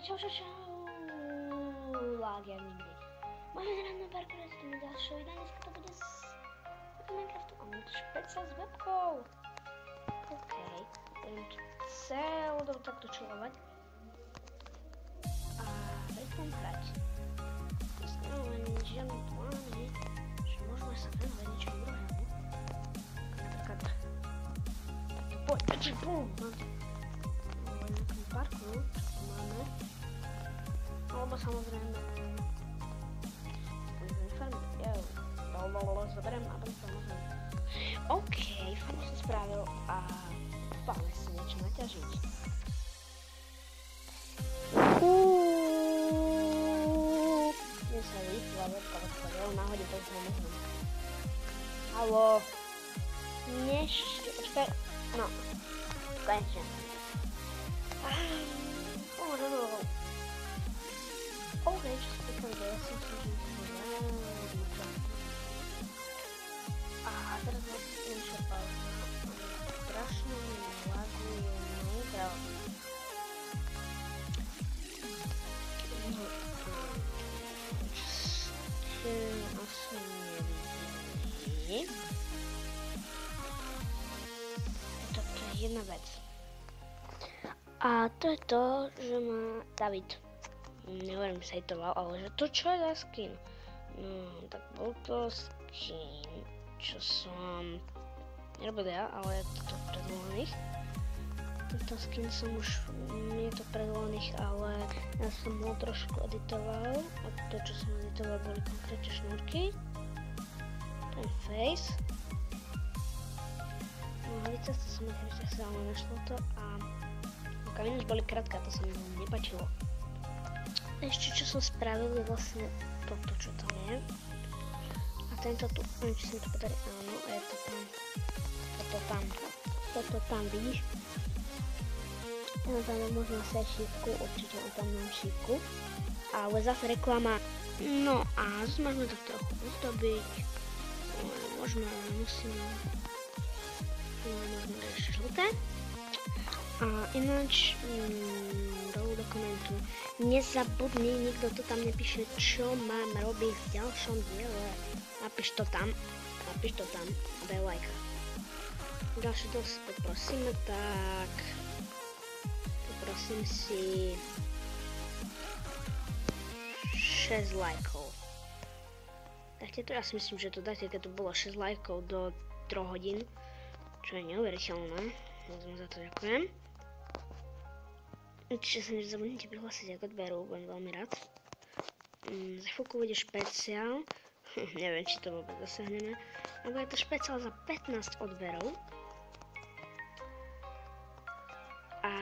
čau. Lag jak nikdy. Máme hráť na parkour, to mi ďalšie video, dneska to bude z Minecraftu a mám tu špeciál s webkou. OK, budem tu celú dobu takto čelovať. A budem hrať. Len žiadne plány, že môžeme sa venovať niečomu druhému. Napríklad poďte, bum! Máme nejakom parkouru, čo máme. Alebo samozrejme zoberiem a budem samozrejme. OK, farmu som spravil a páme si niečo naťažiť. Mne sa vypla webka, náhodne to už nemôžem. Haló. Počkaj. No. Konečne. OK, čo sa týka videa, ja si myslím, že to je veľmi krátko. A teraz vlastne niečo pauza. Strašne mi laguje Minecraft. Čo asi nevidí. Toto je jedna vec. A to je to, že má David. Nehovorím sa hejtoval, ale že to čo je za skin? No, tak bol to skin, čo som nerobil ja, ale je to predvolených. Tento skin som už, nie je to predvolených, ale ja som ho trošku editoval a to, čo som editoval, boli konkrétne šnúrky. Ten face. Nohavice, to som nechal, ale nešlo to a kamene už boli krátke, to sa mi nepačilo. Ešte čo som spravil je vlastne toto, čo tam je. A tento tu, neviem, či sa mi to podarí, áno, a je to tam. Toto tam, vidíš? Tam možno sa aj šípku, určite tam mám šípku. Ale zase reklama. No a môžeme to trochu uzdobiť. Možno musíme ešte žlté. A ináč, dolu do komentu, nezabudni, nikto to tam nepíše, čo mám robiť v ďalšom diele. Napíš to tam a daj like. Ďalšie to si poprosíme, tak poprosím si 6 lajkov. Dajte to, ja si myslím, že to dajte, keď to bolo 6 lajkov do 3 hodín, čo je neuveriteľné. Moc za to ďakujem. Čiže sa nezabudnite prihlásiť k odberu, budem veľmi rád. Za chvíľku bude špeciál, neviem, či to vôbec dosiahneme, ale bude to špeciál za 15 odberov. A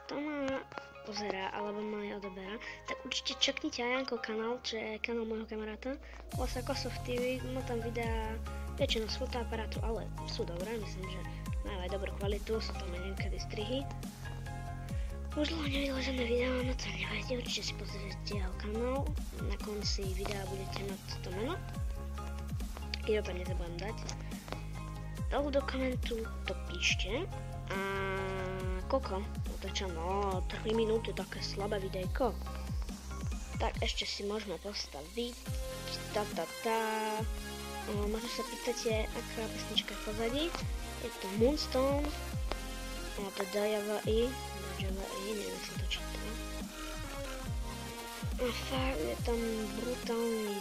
kto ma pozerá, alebo ma aj odoberá, tak určite čeknite aj Janko kanál, čo je kanál môjho kamaráta. Volá sa Kosov TV, má tam videá, väčšinou z fotoaparátu, ale sú dobré, myslím, že majú aj dobrú kvalitu, sú tam aj niekedy strihy. Už dlho nevidela žiadne videá, no to nevadí, určite si pozrite jeho kanál, na konci videa budete mať to meno. Keď opäť nezabudem dať. Dolu do komentu to píšte. A koľko? Otačam, no 3 minúty, také slabé videjko. Tak ešte si môžeme postaviť. Možno sa pýtate, aká pesnička je pozadí. Je to Moonstone. A to DJVI, neviem, som to čítal. A fakt je tam brutálny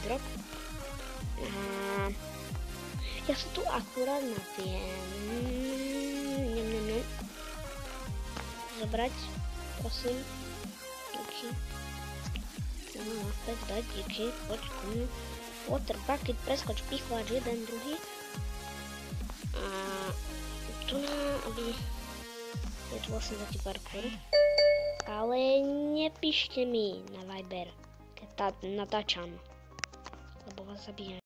drop. A ja sa tu akurát napiem. Zobrať, prosím. Díky. Naspäť dať, díky, poď ku mne. Water bucket, preskoč pichvač, jeden, druhý. A tu aby je tu vlastne taký parkour. Ale nepíšte mi na Viber, keď natáčam, lebo vás zabijem.